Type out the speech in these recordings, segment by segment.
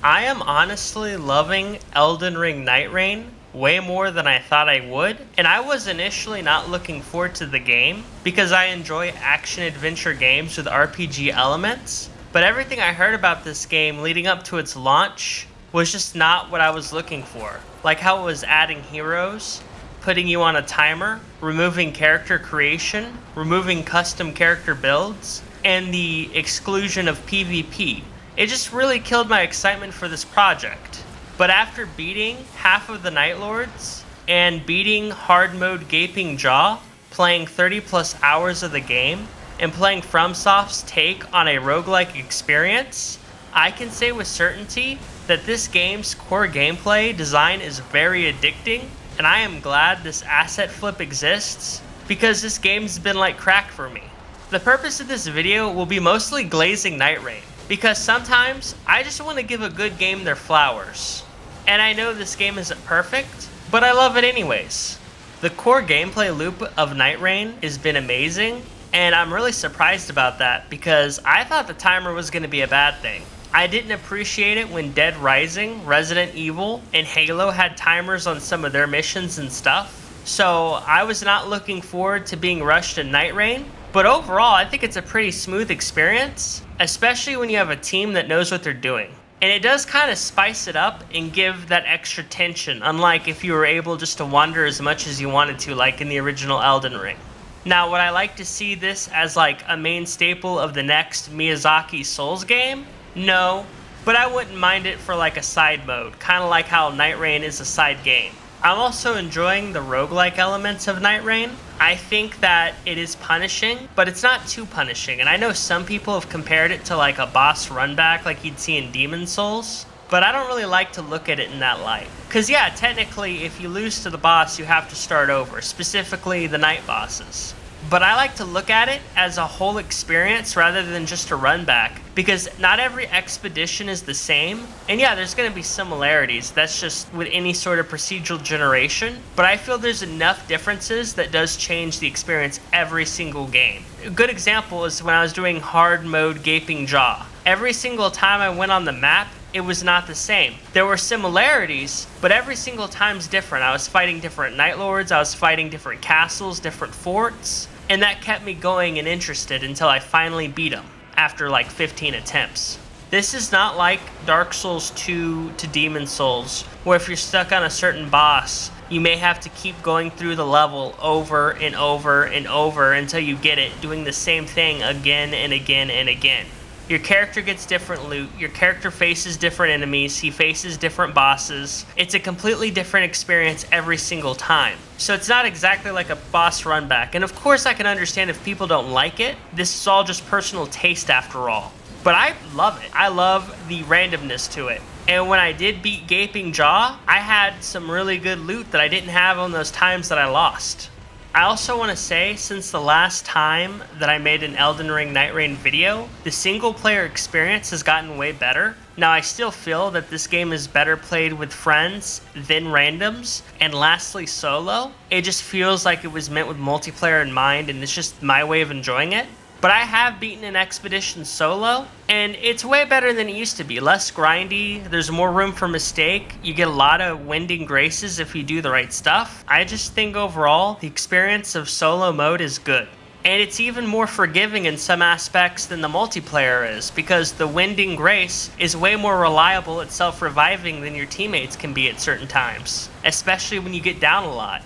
I am honestly loving Elden Ring Nightreign way more than I thought I would, and I was initially not looking forward to the game because I enjoy action-adventure games with RPG elements, but everything I heard about this game leading up to its launch was just not what I was looking for. Like how it was adding heroes, putting you on a timer, removing character creation, removing custom character builds, and the exclusion of PvP. It just really killed my excitement for this project. But after beating half of the Night Lords and beating hard mode Gaping Jaw, playing 30 plus hours of the game, and playing FromSoft's take on a roguelike experience, I can say with certainty that this game's core gameplay design is very addicting, and I am glad this asset flip exists because this game's been like crack for me. The purpose of this video will be mostly glazing Nightreign, because sometimes I just want to give a good game their flowers. And I know this game isn't perfect, but I love it anyways. The core gameplay loop of Nightreign has been amazing, and I'm really surprised about that because I thought the timer was going to be a bad thing. I didn't appreciate it when Dead Rising, Resident Evil, and Halo had timers on some of their missions and stuff. So I was not looking forward to being rushed in Nightreign, but overall I think it's a pretty smooth experience, especially when you have a team that knows what they're doing. And it does kind of spice it up and give that extra tension, unlike if you were able just to wander as much as you wanted to, like in the original Elden Ring. Now, would I like to see this as like a main staple of the next Miyazaki Souls game? No, but I wouldn't mind it for like a side mode, kind of like how Nightreign is a side game. I'm also enjoying the roguelike elements of Nightreign. I think that it is punishing, but it's not too punishing, and I know some people have compared it to like a boss runback like you'd see in Demon Souls, but I don't really like to look at it in that light. Cause yeah, technically if you lose to the boss you have to start over, specifically the night bosses. But I like to look at it as a whole experience rather than just a run back, because not every expedition is the same. And yeah, there's going to be similarities. That's just with any sort of procedural generation. But I feel there's enough differences that does change the experience every single game. A good example is when I was doing hard mode Gaping Jaw. Every single time I went on the map, it was not the same. There were similarities, but every single time's different. I was fighting different Night Lords, I was fighting different castles, different forts. And that kept me going and interested until I finally beat him after like 15 attempts. This is not like Dark Souls 2 to Demon Souls, where if you're stuck on a certain boss, you may have to keep going through the level over and over and over until you get it, doing the same thing again and again and again. Your character gets different loot, your character faces different enemies, he faces different bosses. It's a completely different experience every single time. So it's not exactly like a boss run back. And of course I can understand if people don't like it. This is all just personal taste after all. But I love it. I love the randomness to it. And when I did beat Gaping Jaw, I had some really good loot that I didn't have on those times that I lost. I also want to say, since the last time that I made an Elden Ring Nightreign video, the single player experience has gotten way better. Now I still feel that this game is better played with friends than randoms, and lastly solo. It just feels like it was meant with multiplayer in mind, and it's just my way of enjoying it. But I have beaten an expedition solo, and it's way better than it used to be. Less grindy, there's more room for mistake, you get a lot of winding graces if you do the right stuff. I just think overall, the experience of solo mode is good. And it's even more forgiving in some aspects than the multiplayer is, because the winding grace is way more reliable at self-reviving than your teammates can be at certain times, especially when you get down a lot.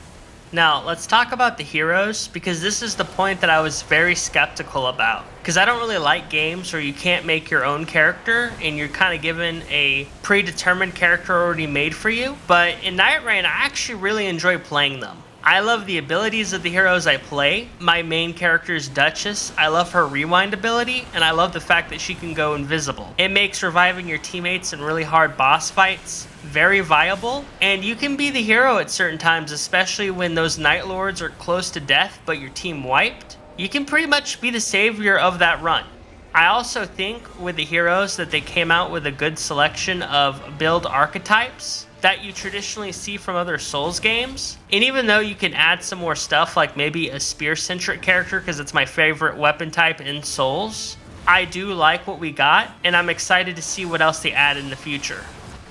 Now, let's talk about the heroes, because this is the point that I was very skeptical about. Because I don't really like games where you can't make your own character, and you're kind of given a predetermined character already made for you. But in Nightreign, I actually really enjoy playing them. I love the abilities of the heroes I play. My main character is Duchess. I love her rewind ability, and I love the fact that she can go invisible. It makes reviving your teammates in really hard boss fights very viable, and you can be the hero at certain times, especially when those Night Lords are close to death but your team wiped. You can pretty much be the savior of that run. I also think with the heroes that they came out with a good selection of build archetypes that you traditionally see from other Souls games. And even though you can add some more stuff like maybe a spear-centric character because it's my favorite weapon type in Souls, I do like what we got, and I'm excited to see what else they add in the future.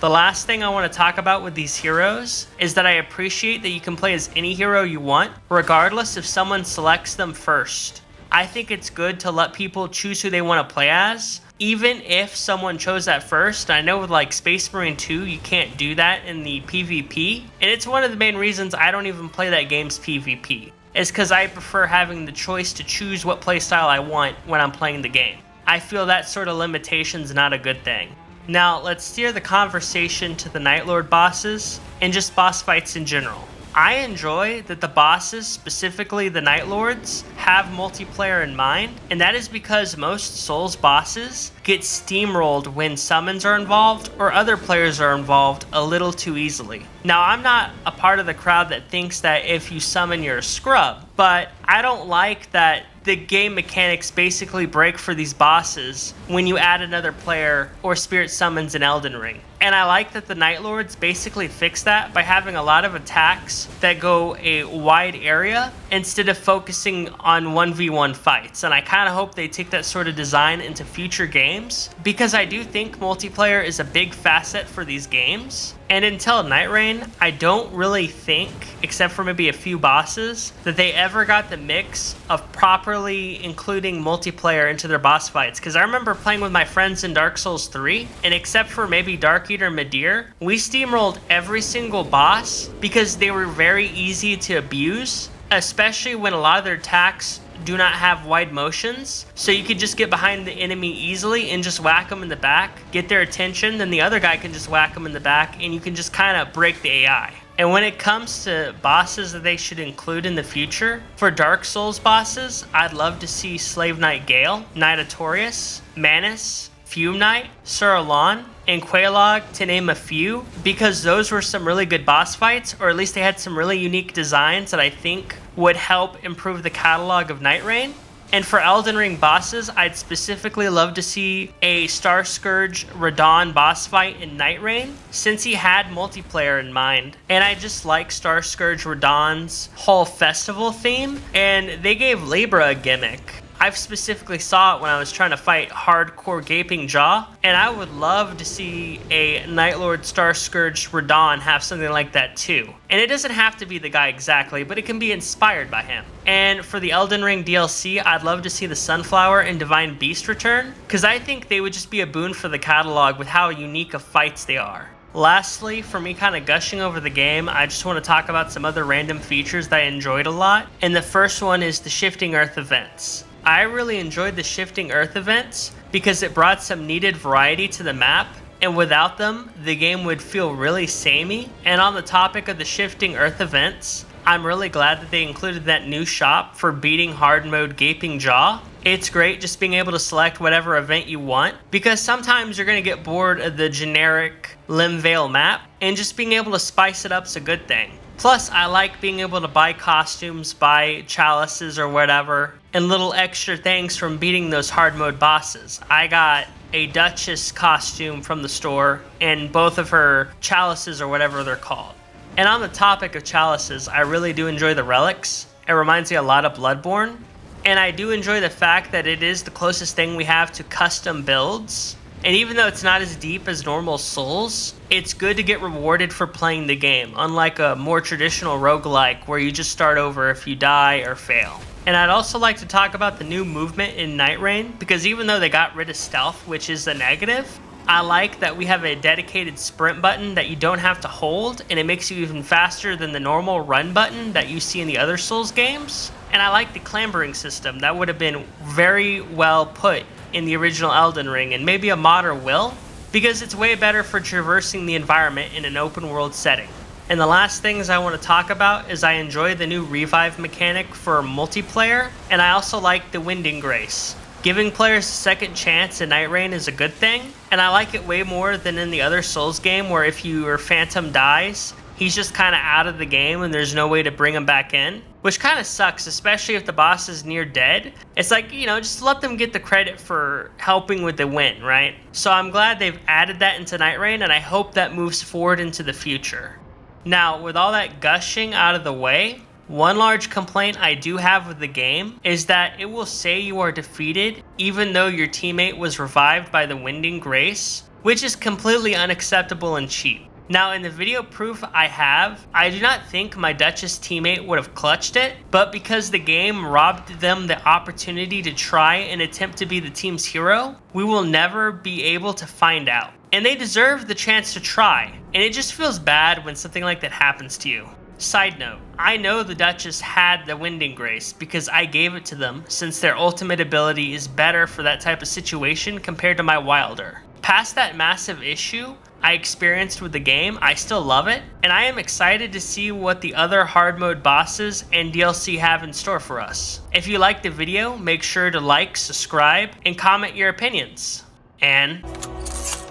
The last thing I want to talk about with these heroes is that I appreciate that you can play as any hero you want, regardless if someone selects them first. I think it's good to let people choose who they want to play as, even if someone chose that first. I know with like Space Marine 2, you can't do that in the PvP, and it's one of the main reasons I don't even play that game's PvP. Is because I prefer having the choice to choose what playstyle I want when I'm playing the game. I feel that sort of limitation's not a good thing. Now, let's steer the conversation to the Night Lord bosses and just boss fights in general. I enjoy that the bosses, specifically the Night Lords, have multiplayer in mind, and that is because most Souls bosses get steamrolled when summons are involved or other players are involved a little too easily. Now, I'm not a part of the crowd that thinks that if you summon, you're a scrub, but I don't like that the game mechanics basically break for these bosses when you add another player or spirit summons in Elden Ring. And I like that the Night Lords basically fix that by having a lot of attacks that go a wide area instead of focusing on 1v1 fights. And I kind of hope they take that sort of design into future games, because I do think multiplayer is a big facet for these games. And until Nightreign, I don't really think, except for maybe a few bosses, that they ever got the mix of properly including multiplayer into their boss fights. Because I remember playing with my friends in Dark Souls 3, and except for maybe Dark Eater Midir, we steamrolled every single boss because they were very easy to abuse, especially when a lot of their attacks do not have wide motions, so you could just get behind the enemy easily and just whack them in the back, get their attention, then the other guy can just whack them in the back, and you can just kind of break the AI. And when it comes to bosses that they should include in the future, for Dark Souls bosses, I'd love to see Slave Knight Gale, Knight Artorias, Manus, Fume Knight, Sir Alon, and Quelaag, to name a few, because those were some really good boss fights, or at least they had some really unique designs that I think would help improve the catalog of Nightreign. And for Elden Ring bosses, I'd specifically love to see a Star Scourge Radahn boss fight in Nightreign, since he had multiplayer in mind. And I just like Star Scourge Radahn's whole festival theme, and they gave Libra a gimmick. I've specifically saw it when I was trying to fight hardcore Gaping Jaw, and I would love to see a Night Lord Star Scourge Radahn have something like that too. And it doesn't have to be the guy exactly, but it can be inspired by him. And for the Elden Ring DLC, I'd love to see the Sunflower and Divine Beast return, because I think they would just be a boon for the catalog with how unique of fights they are. Lastly, for me kind of gushing over the game, I just want to talk about some other random features that I enjoyed a lot. And the first one is the Shifting Earth events. I really enjoyed the Shifting Earth events because it brought some needed variety to the map, and without them, the game would feel really samey. And on the topic of the Shifting Earth events, I'm really glad that they included that new shop for beating hard mode Gaping Jaw. It's great just being able to select whatever event you want, because sometimes you're going to get bored of the generic Limvale map, and just being able to spice it up's a good thing. Plus, I like being able to buy costumes, buy chalices or whatever, and little extra things from beating those hard mode bosses. I got a Duchess costume from the store, and both of her chalices or whatever they're called. And on the topic of chalices, I really do enjoy the relics. It reminds me a lot of Bloodborne. And I do enjoy the fact that it is the closest thing we have to custom builds. And even though it's not as deep as normal Souls, it's good to get rewarded for playing the game, unlike a more traditional roguelike where you just start over if you die or fail. And I'd also like to talk about the new movement in Nightreign, because even though they got rid of stealth, which is a negative, I like that we have a dedicated sprint button that you don't have to hold, and it makes you even faster than the normal run button that you see in the other Souls games. And I like the clambering system. That would have been very well put in the original Elden Ring, and maybe a modder will, because it's way better for traversing the environment in an open world setting. And the last things I want to talk about is I enjoy the new revive mechanic for multiplayer, and I also like the Winding Grace. Giving players a second chance in Nightreign is a good thing, and I like it way more than in the other Souls game where if your Phantom dies, he's just kind of out of the game and there's no way to bring him back in, which kind of sucks, especially if the boss is near dead. It's like, just let them get the credit for helping with the win, right? So I'm glad they've added that into Nightreign, and I hope that moves forward into the future. Now, with all that gushing out of the way, One large complaint I do have with the game is that it will say you are defeated even though your teammate was revived by the Winding Grace, which is completely unacceptable and cheap. Now, in the video proof I have, I do not think my Duchess teammate would have clutched it, but because the game robbed them the opportunity to try and attempt to be the team's hero, we will never be able to find out. And they deserve the chance to try, and it just feels bad when something like that happens to you. Side note, I know the Duchess had the Winding Grace because I gave it to them since their ultimate ability is better for that type of situation compared to my Wilder. Past that massive issue I experienced with the game, I still love it, and I am excited to see what the other hard mode bosses and DLC have in store for us. If you liked the video, make sure to like, subscribe, and comment your opinions. And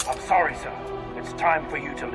I'm sorry, sir. It's time for you to leave.